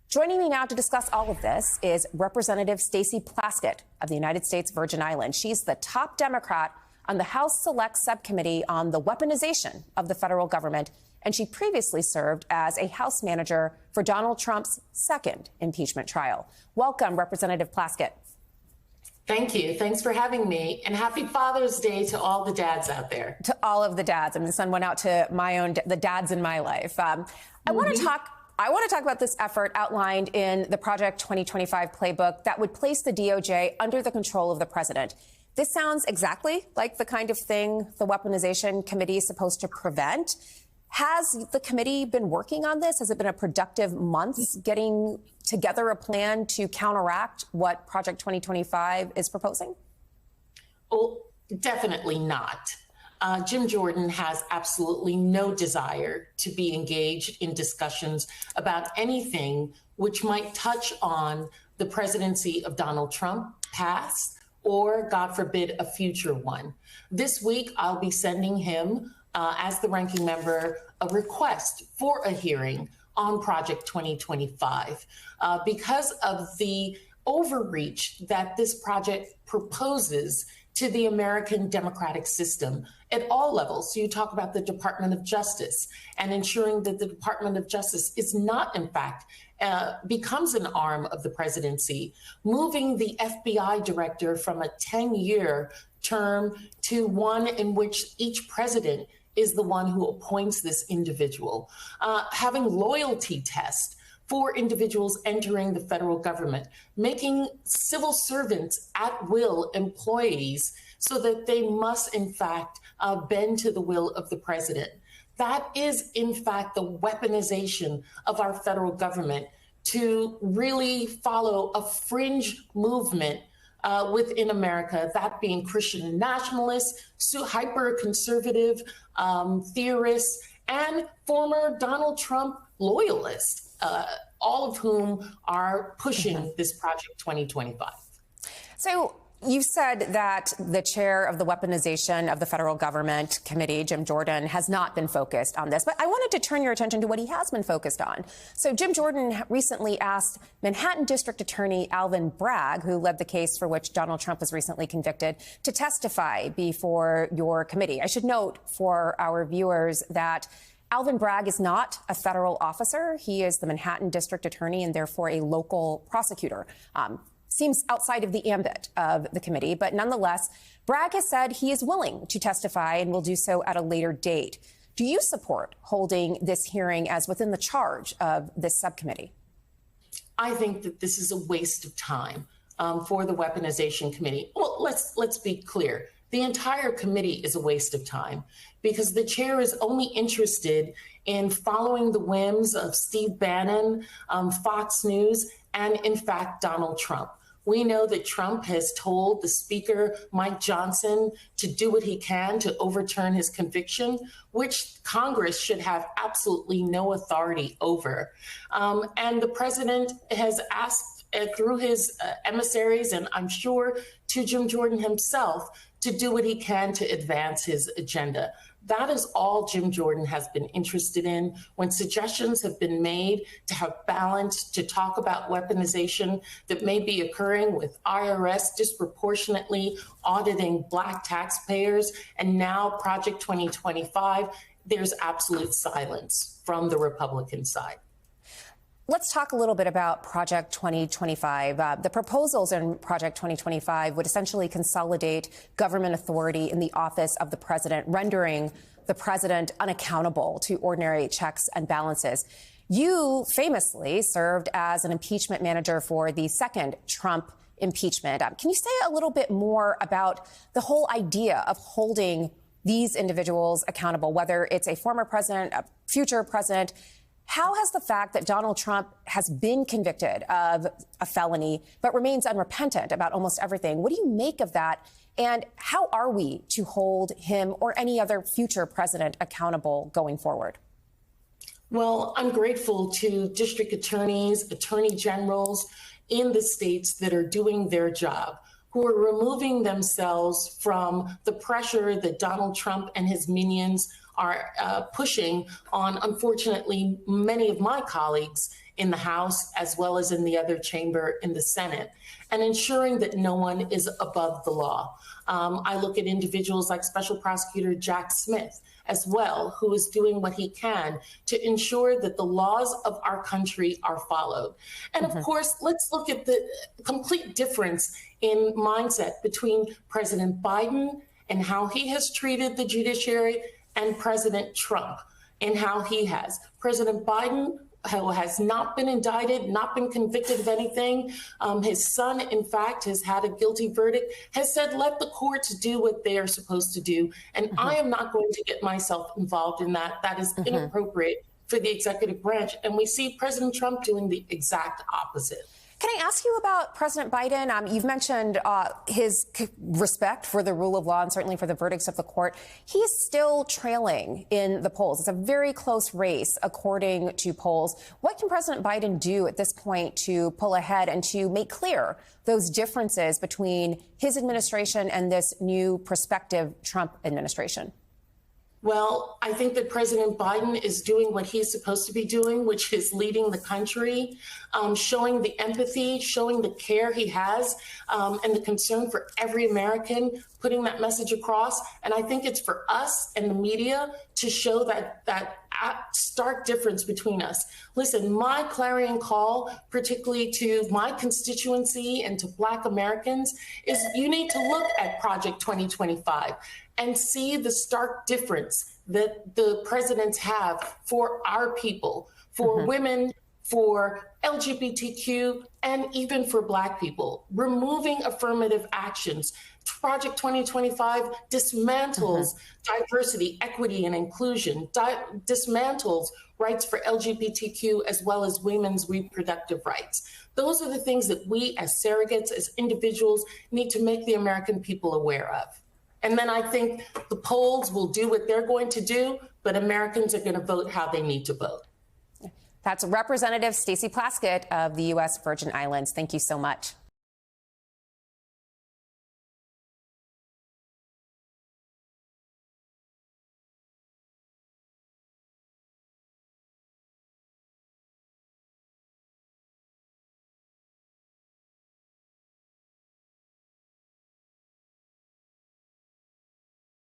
Joining me now to discuss all of this is Representative Stacey Plaskett of the United States Virgin Islands. She's the top Democrat on the House Select Subcommittee on the weaponization of the federal government, and she previously served as a House manager for Donald Trump's second impeachment trial. Welcome, Representative Plaskett. Thank you. Thanks for having me. And happy Father's Day to all the dads out there. To all of the dads. I mean, the son went out to the dads in my life. I want to talk about this effort outlined in the Project 2025 playbook that would place the DOJ under the control of the president. This sounds exactly like the kind of thing the Weaponization Committee is supposed to prevent. Has the committee been working on this? Has it been a productive month getting together a plan to counteract what Project 2025 is proposing? Well, definitely not. Jim Jordan has absolutely no desire to be engaged in discussions about anything which might touch on the presidency of Donald Trump, past, or, God forbid, a future one. This week, I'll be sending him, as the ranking member, a request for a hearing on Project 2025 because of the overreach that this project proposes to the American democratic system at all levels. So you talk about the Department of Justice and ensuring that the Department of Justice is not, in fact, becomes an arm of the presidency, moving the FBI director from a 10-year term to one in which each president is the one who appoints this individual, having loyalty tests for individuals entering the federal government, making civil servants at will employees so that they must, in fact, bend to the will of the president. That is, in fact, the weaponization of our federal government to really follow a fringe movement within America, that being Christian nationalists, hyper-conservative theorists, and former Donald Trump loyalists, all of whom are pushing this Project 2025. So you said that the chair of the Weaponization of the Federal Government Committee, Jim Jordan, has not been focused on this. But I wanted to turn your attention to what he has been focused on. So Jim Jordan recently asked Manhattan District Attorney Alvin Bragg, who led the case for which Donald Trump was recently convicted, to testify before your committee. I should note for our viewers that Alvin Bragg is not a federal officer. He is the Manhattan District Attorney and therefore a local prosecutor. Seems outside of the ambit of the committee, but nonetheless, Bragg has said he is willing to testify and will do so at a later date. Do you support holding this hearing as within the charge of this subcommittee? I think that this is a waste of time for the Weaponization Committee. Well, let's be clear. The entire committee is a waste of time because the chair is only interested in following the whims of Steve Bannon, Fox News, and in fact, Donald Trump. We know that Trump has told the Speaker, Mike Johnson, to do what he can to overturn his conviction, which Congress should have absolutely no authority over. And the president has asked through his emissaries, and I'm sure to Jim Jordan himself, to do what he can to advance his agenda. That is all Jim Jordan has been interested in. When suggestions have been made to have balance, to talk about weaponization that may be occurring with IRS disproportionately auditing Black taxpayers, and now Project 2025, there's absolute silence from the Republican side. Let's talk a little bit about Project 2025. The proposals in Project 2025 would essentially consolidate government authority in the office of the president, rendering the president unaccountable to ordinary checks and balances. You famously served as an impeachment manager for the second Trump impeachment. Can you say a little bit more about the whole idea of holding these individuals accountable, whether it's a former president, a future president? How has the fact that Donald Trump has been convicted of a felony but remains unrepentant about almost everything, what do you make of that? And how are we to hold him or any other future president accountable going forward? Well, I'm grateful to district attorneys, attorney generals in the states that are doing their job, who are removing themselves from the pressure that Donald Trump and his minions are pushing on, unfortunately, many of my colleagues in the House as well as in the other chamber in the Senate, and ensuring that no one is above the law. I look at individuals like Special Prosecutor Jack Smith as well, who is doing what he can to ensure that the laws of our country are followed. And of course, let's look at the complete difference in mindset between President Biden and how he has treated the judiciary and President Trump and how he has. President Biden, who has not been indicted, not been convicted of anything. His son, in fact, has had a guilty verdict, has said, let the courts do what they are supposed to do. And I am not going to get myself involved in that. That is inappropriate for the executive branch. And we see President Trump doing the exact opposite. Can I ask you about President Biden? You've mentioned his respect for the rule of law and certainly for the verdicts of the court. He is still trailing in the polls. It's a very close race, according to polls. What can President Biden do at this point to pull ahead and to make clear those differences between his administration and this new prospective Trump administration? Well, I think that President Biden is doing what he's supposed to be doing, which is leading the country, showing the empathy, showing the care he has, and the concern for every American, putting that message across. And I think it's for us and the media to show that stark difference between us. Listen, my clarion call, particularly to my constituency and to Black Americans, is you need to look at Project 2025 and see the stark difference that the presidents have for our people, for women, for LGBTQ, and even for Black people. Removing affirmative actions. Project 2025 dismantles diversity, equity, and inclusion, dismantles rights for LGBTQ as well as women's reproductive rights. Those are the things that we as surrogates, as individuals, need to make the American people aware of. And then I think the polls will do what they're going to do, but Americans are going to vote how they need to vote. That's Representative Stacey Plaskett of the U.S. Virgin Islands. Thank you so much.